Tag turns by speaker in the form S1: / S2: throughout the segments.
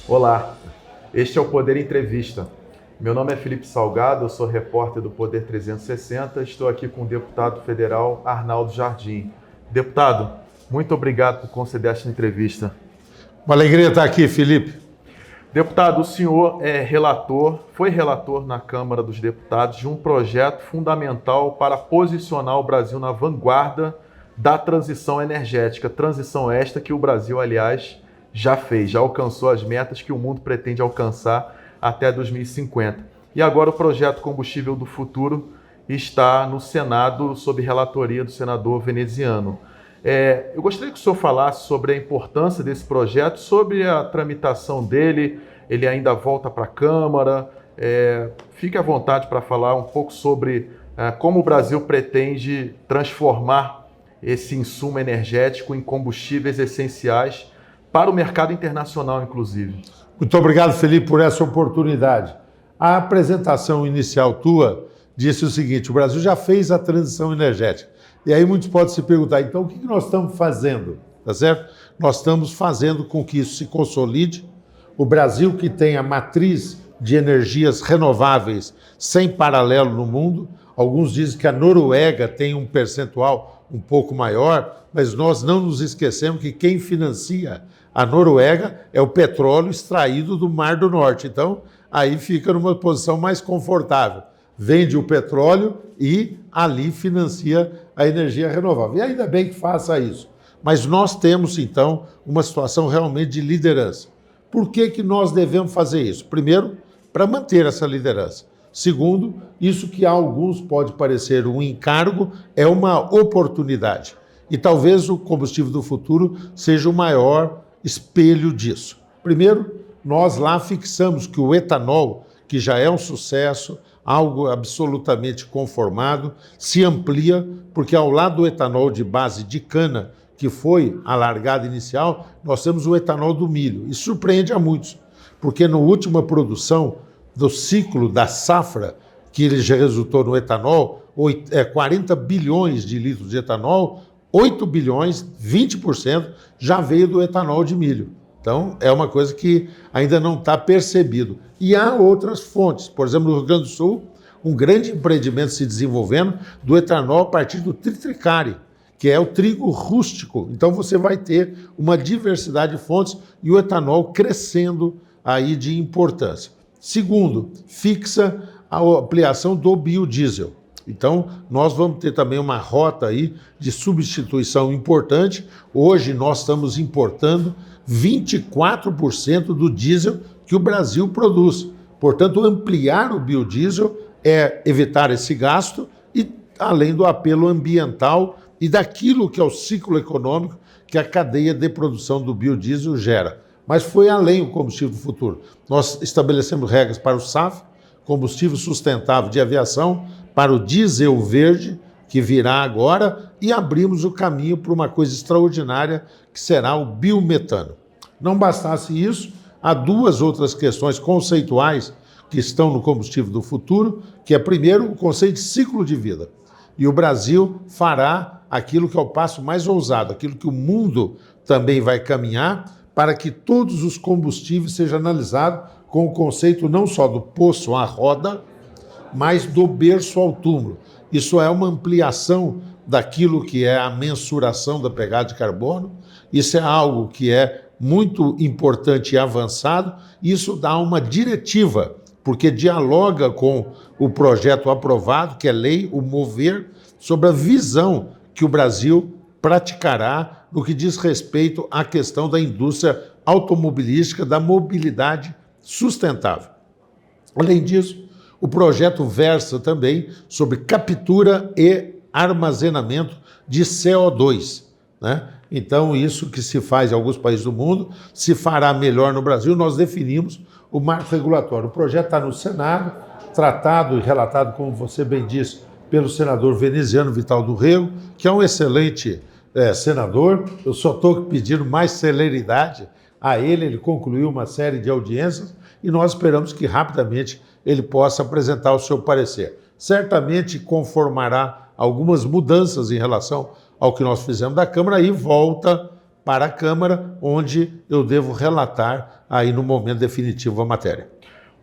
S1: Olá, este é o Poder Entrevista. Meu nome é Felipe Salgado, eu sou repórter do Poder 360, estou aqui com o deputado federal Arnaldo Jardim. Deputado, muito obrigado por conceder esta entrevista.
S2: Uma alegria estar aqui, Felipe.
S1: Deputado, o senhor foi relator na Câmara dos Deputados de um projeto fundamental para posicionar o Brasil na vanguarda da transição energética, transição esta que o Brasil, aliás, já alcançou as metas que o mundo pretende alcançar até 2050. E agora o projeto Combustível do Futuro está no Senado sob relatoria do senador veneziano. Eu gostaria que o senhor falasse sobre a importância desse projeto, sobre a tramitação dele, ele ainda volta para a Câmara. Fique à vontade para falar um pouco sobre como o Brasil pretende transformar esse insumo energético em combustíveis essenciais para o mercado internacional, inclusive.
S2: Muito obrigado, Felipe, por essa oportunidade. A apresentação inicial tua disse o seguinte: o Brasil já fez a transição energética. E aí muitos podem se perguntar, então o que nós estamos fazendo? Tá certo? Nós estamos fazendo com que isso se consolide. O Brasil, que tem a matriz de energias renováveis sem paralelo no mundo, alguns dizem que a Noruega tem um percentual um pouco maior, mas nós não nos esquecemos que quem financia a Noruega é o petróleo extraído do Mar do Norte. Então, aí fica numa posição mais confortável. Vende o petróleo e ali financia a energia renovável. E ainda bem que faça isso. Mas nós temos, então, uma situação realmente de liderança. Por que nós devemos fazer isso? Primeiro, para manter essa liderança. Segundo, isso que a alguns pode parecer um encargo, é uma oportunidade. E talvez o combustível do futuro seja o maior espelho disso. Primeiro, nós lá fixamos que o etanol, que já é um sucesso, algo absolutamente conformado, se amplia, porque ao lado do etanol de base de cana, que foi a largada inicial, nós temos o etanol do milho. E surpreende a muitos, porque na última produção do ciclo da safra, que ele já resultou no etanol, 40 bilhões de litros de etanol, 8 bilhões, 20%, já veio do etanol de milho. Então, é uma coisa que ainda não está percebido. E há outras fontes. Por exemplo, no Rio Grande do Sul, um grande empreendimento se desenvolvendo do etanol a partir do triticale, que é o trigo rústico. Então, você vai ter uma diversidade de fontes e o etanol crescendo aí de importância. Segundo, fixa a ampliação do biodiesel. Então, nós vamos ter também uma rota aí de substituição importante. Hoje, nós estamos importando 24% do diesel que o Brasil produz. Portanto, ampliar o biodiesel é evitar esse gasto e, além do apelo ambiental e daquilo que é o ciclo econômico que a cadeia de produção do biodiesel gera. Mas foi além o combustível do futuro. Nós estabelecemos regras para o SAF, combustível sustentável de aviação, para o diesel verde, que virá agora, e abrimos o caminho para uma coisa extraordinária, que será o biometano. Não bastasse isso, há duas outras questões conceituais que estão no combustível do futuro, que é, primeiro, o conceito de ciclo de vida. E o Brasil fará aquilo que é o passo mais ousado, aquilo que o mundo também vai caminhar, para que todos os combustíveis sejam analisados com o conceito não só do poço à roda, mas do berço ao túmulo. Isso é uma ampliação daquilo que é a mensuração da pegada de carbono. Isso é algo que é muito importante e avançado. Isso dá uma diretiva, porque dialoga com o projeto aprovado, que é lei, o Mover, sobre a visão que o Brasil praticará no que diz respeito à questão da indústria automobilística, da mobilidade sustentável. Além disso, o projeto versa também sobre captura e armazenamento de CO2, né? Então, isso que se faz em alguns países do mundo, se fará melhor no Brasil. Nós definimos o marco regulatório. O projeto está no Senado, tratado e relatado, como você bem disse, pelo senador veneziano Vital do Rego, que é um excelente senador. Eu só estou pedindo mais celeridade a ele. Ele concluiu uma série de audiências e nós esperamos que rapidamente ele possa apresentar o seu parecer. Certamente conformará algumas mudanças em relação ao que nós fizemos da Câmara e volta para a Câmara, onde eu devo relatar aí no momento definitivo a matéria.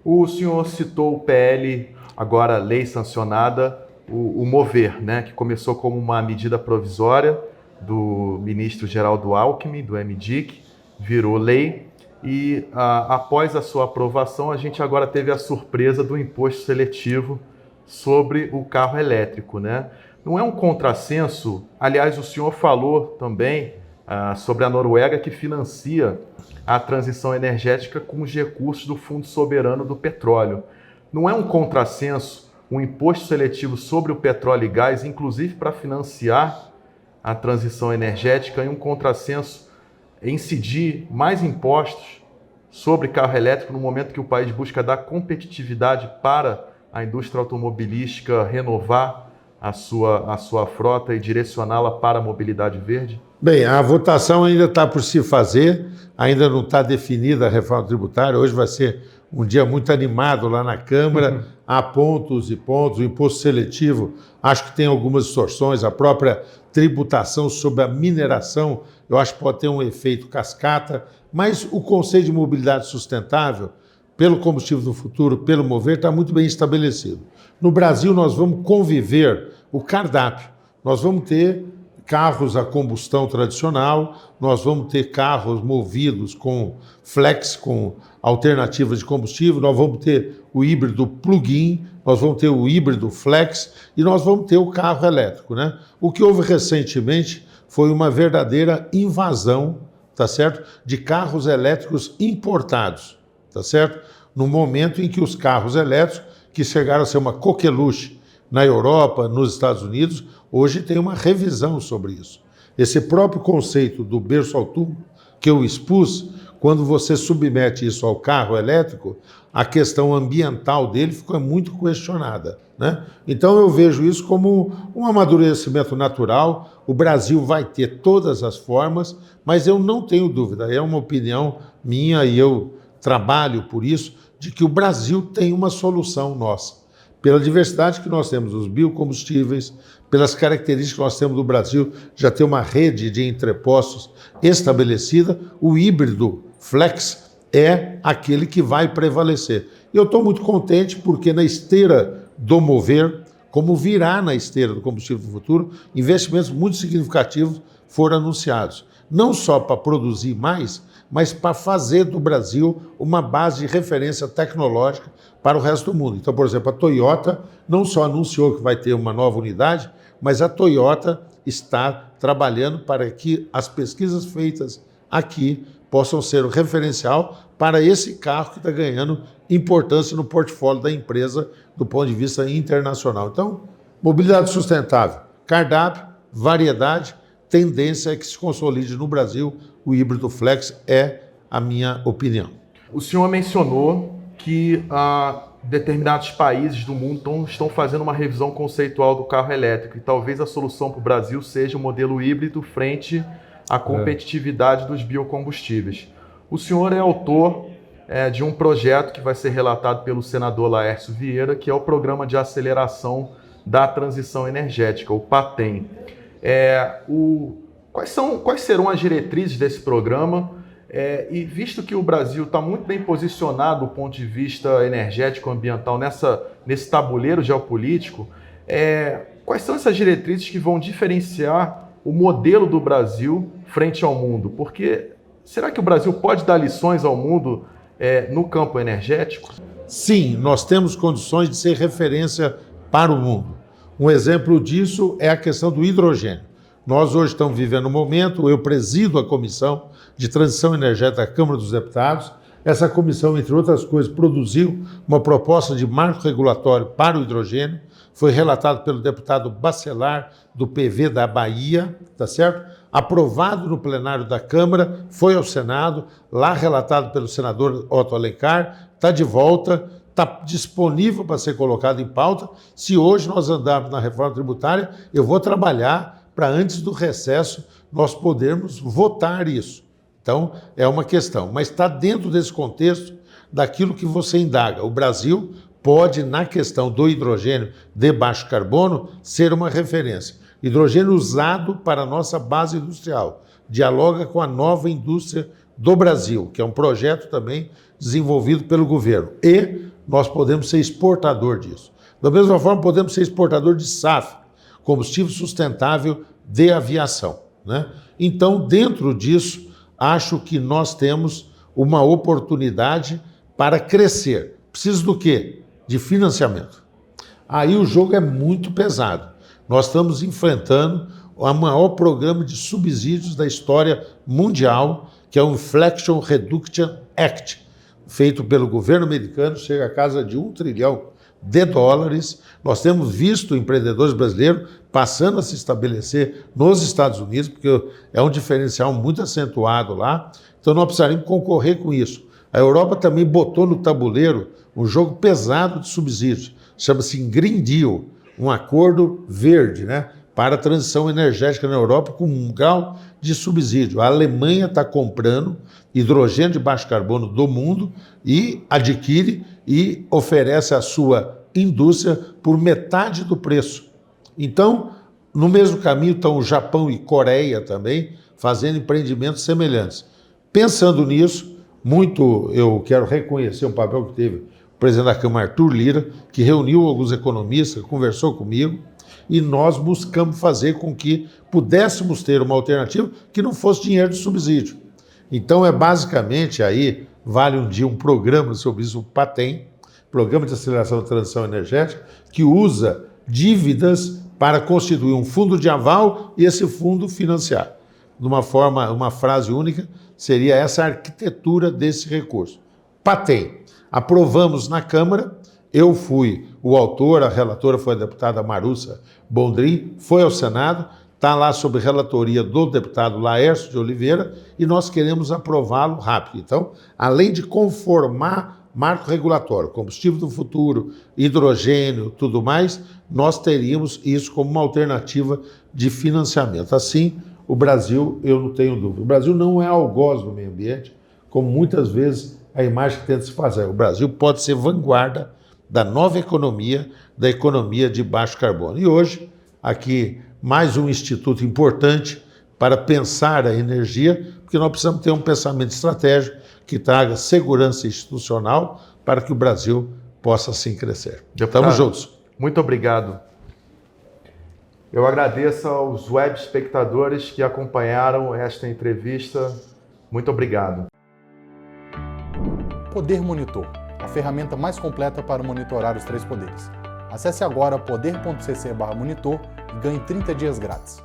S1: O senhor citou o PL, agora lei sancionada, o Mover, né, que começou como uma medida provisória do ministro Geraldo Alckmin, do MDIC, virou lei e após a sua aprovação a gente agora teve a surpresa do imposto seletivo sobre o carro elétrico, né? Não é um contrassenso? Aliás, o senhor falou também sobre a Noruega que financia a transição energética com os recursos do Fundo Soberano do Petróleo. Não é um contrassenso um imposto seletivo sobre o petróleo e gás, inclusive para financiar a transição energética, e um contrassenso incidir mais impostos sobre carro elétrico no momento que o país busca dar competitividade para a indústria automobilística renovar a sua frota e direcioná-la para a mobilidade verde?
S2: Bem, a votação ainda está por se fazer, ainda não está definida a reforma tributária. Hoje vai ser um dia muito animado lá na Câmara, há pontos e pontos, o imposto seletivo, acho que tem algumas distorções, a própria tributação sobre a mineração, eu acho que pode ter um efeito cascata, mas o conceito de mobilidade sustentável, pelo combustível do futuro, pelo Mover, está muito bem estabelecido. No Brasil, nós vamos conviver o cardápio, nós vamos ter carros a combustão tradicional, nós vamos ter carros movidos com flex, com alternativas de combustível, nós vamos ter o híbrido plug-in, nós vamos ter o híbrido flex e nós vamos ter o carro elétrico, né? O que houve recentemente foi uma verdadeira invasão, tá certo? De carros elétricos importados, tá certo? No momento em que os carros elétricos, que chegaram a ser uma coqueluche na Europa, nos Estados Unidos, hoje tem uma revisão sobre isso. Esse próprio conceito do berço ao túmulo que eu expus, quando você submete isso ao carro elétrico, a questão ambiental dele fica muito questionada, né? Então eu vejo isso como um amadurecimento natural. O Brasil vai ter todas as formas, mas eu não tenho dúvida, é uma opinião minha e eu trabalho por isso, de que o Brasil tem uma solução nossa. Pela diversidade que nós temos dos biocombustíveis, pelas características que nós temos do Brasil, já ter uma rede de entrepostos estabelecida, o híbrido flex é aquele que vai prevalecer. E eu estou muito contente porque na esteira do Mover, como virá na esteira do combustível do futuro, investimentos muito significativos foram anunciados. Não só para produzir mais, mas para fazer do Brasil uma base de referência tecnológica para o resto do mundo. Então, por exemplo, a Toyota não só anunciou que vai ter uma nova unidade, mas a Toyota está trabalhando para que as pesquisas feitas aqui possam ser o referencial para esse carro que está ganhando importância no portfólio da empresa do ponto de vista internacional. Então, mobilidade sustentável, cardápio, variedade, tendência é que se consolide no Brasil o híbrido flex, é a minha opinião.
S1: O senhor mencionou que determinados países do mundo estão fazendo uma revisão conceitual do carro elétrico e talvez a solução para o Brasil seja o modelo híbrido frente à competitividade dos biocombustíveis. O senhor é autor de um projeto que vai ser relatado pelo senador Laércio Vieira, que é o Programa de Aceleração da Transição Energética, o PATEM. Quais serão as diretrizes desse programa? E visto que o Brasil está muito bem posicionado do ponto de vista energético ambiental nesse tabuleiro geopolítico, quais são essas diretrizes que vão diferenciar o modelo do Brasil frente ao mundo? Porque será que o Brasil pode dar lições ao mundo no campo energético?
S2: Sim, nós temos condições de ser referência para o mundo. Um exemplo disso é a questão do hidrogênio. Nós hoje estamos vivendo um momento, eu presido a Comissão de Transição Energética da Câmara dos Deputados. Essa comissão, entre outras coisas, produziu uma proposta de marco regulatório para o hidrogênio. Foi relatado pelo deputado Bacelar, do PV da Bahia, tá certo? Aprovado no plenário da Câmara, foi ao Senado, lá relatado pelo senador Otto Alencar, está de volta, está disponível para ser colocado em pauta. Se hoje nós andarmos na reforma tributária, eu vou trabalhar para antes do recesso nós podermos votar isso. Então, é uma questão, mas está dentro desse contexto daquilo que você indaga. O Brasil pode, na questão do hidrogênio de baixo carbono, ser uma referência. Hidrogênio usado para a nossa base industrial. Dialoga com a nova indústria do Brasil, que é um projeto também desenvolvido pelo governo. E nós podemos ser exportador disso. Da mesma forma, podemos ser exportador de SAF, combustível sustentável de aviação, né? Então, dentro disso, acho que nós temos uma oportunidade para crescer. Precisa do quê? De financiamento. Aí o jogo é muito pesado. Nós estamos enfrentando o maior programa de subsídios da história mundial, que é o Inflation Reduction Act, feito pelo governo americano, chega a casa de $1 trilhão. Nós temos visto empreendedores brasileiros passando a se estabelecer nos Estados Unidos, porque é um diferencial muito acentuado lá, então nós precisaríamos concorrer com isso. A Europa também botou no tabuleiro um jogo pesado de subsídios, chama-se Green Deal, um acordo verde, né, para a transição energética na Europa com um grau de subsídio. A Alemanha está comprando hidrogênio de baixo carbono do mundo e adquire e oferece à sua indústria por metade do preço. Então, no mesmo caminho estão o Japão e Coreia também fazendo empreendimentos semelhantes. Pensando nisso, eu quero reconhecer o papel que teve o presidente da Câmara, Arthur Lira, que reuniu alguns economistas, conversou comigo, e nós buscamos fazer com que pudéssemos ter uma alternativa que não fosse dinheiro de subsídio. Então, basicamente, aí vale um dia um programa sobre isso, o PATEM, Programa de Aceleração da Transição Energética, que usa dívidas para constituir um fundo de aval e esse fundo financiar. De uma forma, uma frase única, seria essa arquitetura desse recurso. PATEM. Aprovamos na Câmara, eu fui o autor, a relatora foi a deputada Marussa Bondrin, foi ao Senado, está lá sob relatoria do deputado Laércio de Oliveira e nós queremos aprová-lo rápido. Então, além de conformar marco regulatório, combustível do futuro, hidrogênio, tudo mais, nós teríamos isso como uma alternativa de financiamento. Assim, o Brasil, eu não tenho dúvida, o Brasil não é algoz do meio ambiente, como muitas vezes a imagem que tenta se fazer. O Brasil pode ser vanguarda da nova economia, da economia de baixo carbono. E hoje, aqui, mais um instituto importante para pensar a energia, porque nós precisamos ter um pensamento estratégico que traga segurança institucional para que o Brasil possa assim crescer. Estamos juntos.
S1: Muito obrigado. Eu agradeço aos web espectadores que acompanharam esta entrevista. Muito obrigado.
S3: Poder Monitor, a ferramenta mais completa para monitorar os 3 poderes. Acesse agora poder.cc/monitor e ganhe 30 dias grátis.